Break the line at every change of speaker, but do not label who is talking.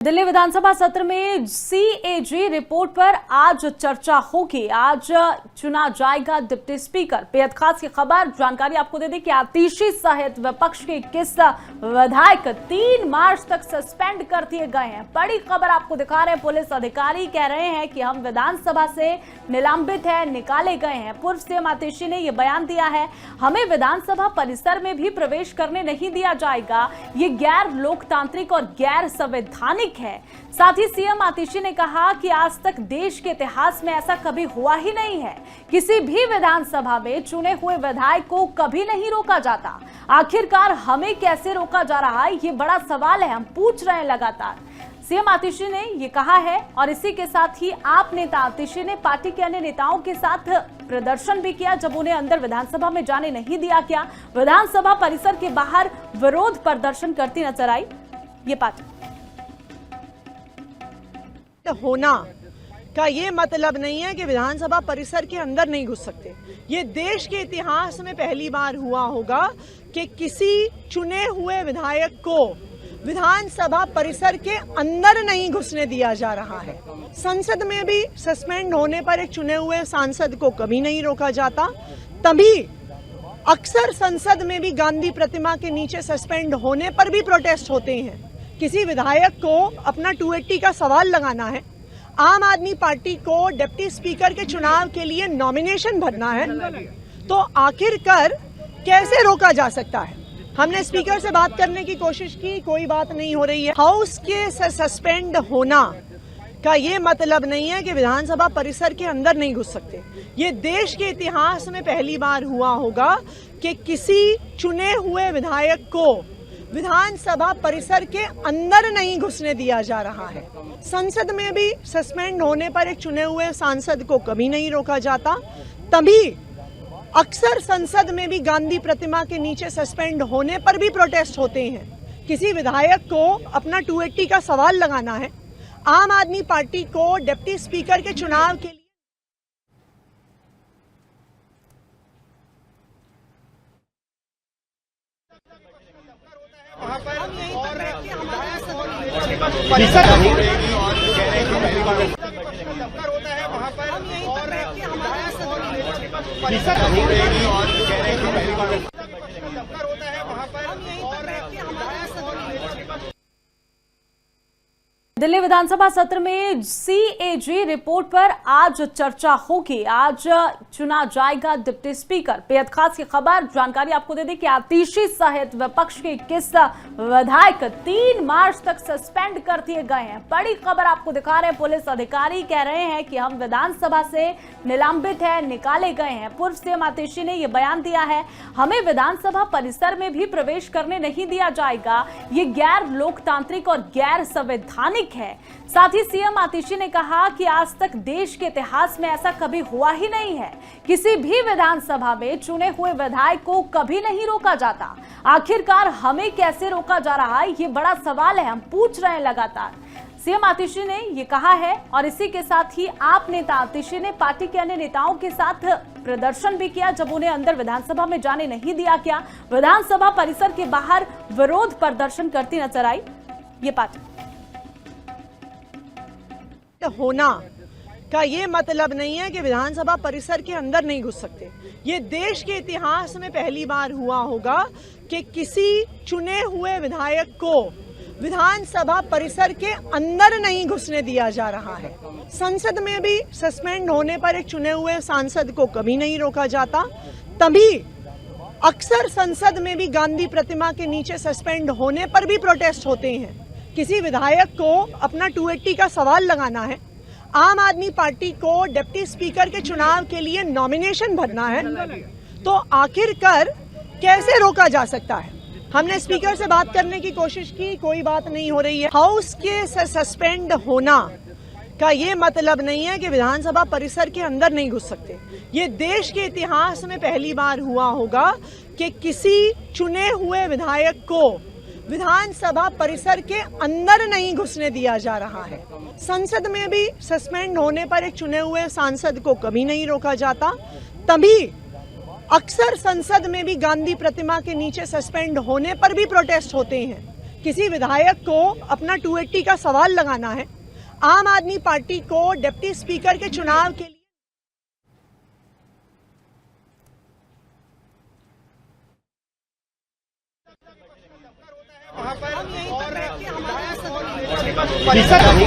दिल्ली विधानसभा सत्र में CAG report पर आज चर्चा होगी। आज चुना जाएगा डिप्टी स्पीकर। बेहद खास की खबर जानकारी आपको दे दें कि आतिशी सहित विपक्ष के 21 विधायक 3 मार्च तक सस्पेंड कर दिए गए हैं। बड़ी खबर आपको दिखा रहे हैं। पुलिस अधिकारी कह रहे हैं कि हम विधानसभा से निलंबित है, निकाले गए हैं। पूर्व सीएम आतिशी ने यह बयान दिया है, हमें विधानसभा परिसर में भी प्रवेश करने नहीं दिया जाएगा। ये गैर लोकतांत्रिक और गैर संवैधानिक है। साथ ही सीएम आतिशी ने कहा कि आज तक देश के इतिहास में ऐसा कभी हुआ ही नहीं है। किसी भी विधानसभा में चुने हुए विधायक को कभी नहीं रोका जाता। आखिरकार हमें कैसे रोका जा रहा है, ये बड़ा सवाल है, हम पूछ रहे हैं लगातार। सीएम आतिशी ने ये कहा है और इसी के साथ ही आप नेता आतिशी ने पार्टी के अन्य नेताओं के साथ प्रदर्शन भी किया जब उन्हें अंदर विधानसभा में जाने नहीं दिया गया। विधानसभा परिसर के बाहर विरोध प्रदर्शन करती नजर आई ये पार्टी।
होना का ये मतलब नहीं है कि विधानसभा परिसर के अंदर नहीं घुस सकते। ये देश के इतिहास में पहली बार हुआ होगा कि किसी चुने हुए विधायक को विधानसभा परिसर के अंदर नहीं घुसने दिया जा रहा है। संसद में भी सस्पेंड होने पर एक चुने हुए सांसद को कभी नहीं रोका जाता। तभी अक्सर संसद में भी गांधी प्रतिमा के नीचे सस्पेंड होने पर भी प्रोटेस्ट होते हैं। किसी विधायक को अपना 280 का सवाल लगाना है, आम आदमी पार्टी को डिप्टी स्पीकर के चुनाव के लिए नॉमिनेशन भरना है, तो आखिरकार कैसे रोका जा सकता है। हमने स्पीकर से बात करने की कोशिश की, कोई बात नहीं हो रही है। हाउस के सस्पेंड होना का ये मतलब नहीं है कि विधानसभा परिसर के अंदर नहीं घुस सकते। ये देश के इतिहास में पहली बार हुआ होगा कि किसी चुने हुए विधायक को विधानसभा परिसर के अंदर नहीं घुसने दिया जा रहा है। संसद में भी सस्पेंड होने पर एक चुने हुए सांसद को कभी नहीं रोका जाता। तभी अक्सर संसद में भी गांधी प्रतिमा के नीचे सस्पेंड होने पर भी प्रोटेस्ट होते हैं। किसी विधायक को अपना 280 का सवाल लगाना है, आम आदमी पार्टी को डिप्टी स्पीकर के चुनाव के लिए
दिल्ली विधानसभा सत्र में सीएजी रिपोर्ट पर आज चर्चा होगी। आज चुना जाएगा डिप्टी स्पीकर। बेहद खास की खबर जानकारी आपको दे दें कि आतिशी सहित विपक्ष के 21 विधायक 3 मार्च तक सस्पेंड कर दिए गए हैं। बड़ी खबर आपको दिखा रहे हैं। पुलिस अधिकारी कह रहे हैं कि हम विधानसभा से निलंबित है, निकाले गए हैं। पूर्व सीएम आतिशी ने यह बयान दिया है, हमें विधानसभा परिसर में भी प्रवेश करने नहीं दिया जाएगा। ये गैर लोकतांत्रिक और गैर संवैधानिक है। साथ ही सीएम आतिशी ने कहा कि आज तक देश के इतिहास में ऐसा कभी हुआ ही नहीं है। किसी भी विधानसभा में चुने हुए विधायक को कभी नहीं रोका जाता। आखिरकार हमें कैसे रोका जा रहा है, ये बड़ा सवाल है, हम पूछ रहे हैं लगातार। सीएम आतिशी ने यह कहा है और इसी के साथ ही आप नेता आतिशी ने पार्टी के अन्य नेताओं के साथ प्रदर्शन भी किया जब उन्हें अंदर विधानसभा में जाने नहीं दिया गया। विधानसभा परिसर के बाहर विरोध प्रदर्शन करती नजर आई ये पार्टी।
होना का ये मतलब नहीं है कि विधानसभा परिसर के अंदर नहीं घुस सकते। ये देश के इतिहास में पहली बार हुआ होगा कि किसी चुने हुए विधायक को विधानसभा परिसर के अंदर नहीं घुसने दिया जा रहा है। संसद में भी सस्पेंड होने पर एक चुने हुए सांसद को कभी नहीं रोका जाता। तभी अक्सर संसद में भी गांधी प्रतिमा के नीचे सस्पेंड होने पर भी प्रोटेस्ट होते हैं। किसी विधायक को अपना 280 का सवाल लगाना है, आम आदमी पार्टी को डिप्टी स्पीकर के चुनाव के लिए नॉमिनेशन भरना है, तो आखिरकार कैसे रोका जा सकता है। हमने स्पीकर से बात करने की कोशिश की, कोई बात नहीं हो रही है। हाउस के सस्पेंड होना का ये मतलब नहीं है कि विधानसभा परिसर के अंदर नहीं घुस सकते। ये देश के इतिहास में पहली बार हुआ होगा कि किसी चुने हुए विधायक को विधानसभा परिसर के अंदर नहीं घुसने दिया जा रहा है। संसद में भी सस्पेंड होने पर एक चुने हुए सांसद को कभी नहीं रोका जाता। तभी अक्सर संसद में भी गांधी प्रतिमा के नीचे सस्पेंड होने पर भी प्रोटेस्ट होते हैं। किसी विधायक को अपना 280 का सवाल लगाना है, आम आदमी पार्टी को डिप्टी स्पीकर के चुनाव के लिए
परिषद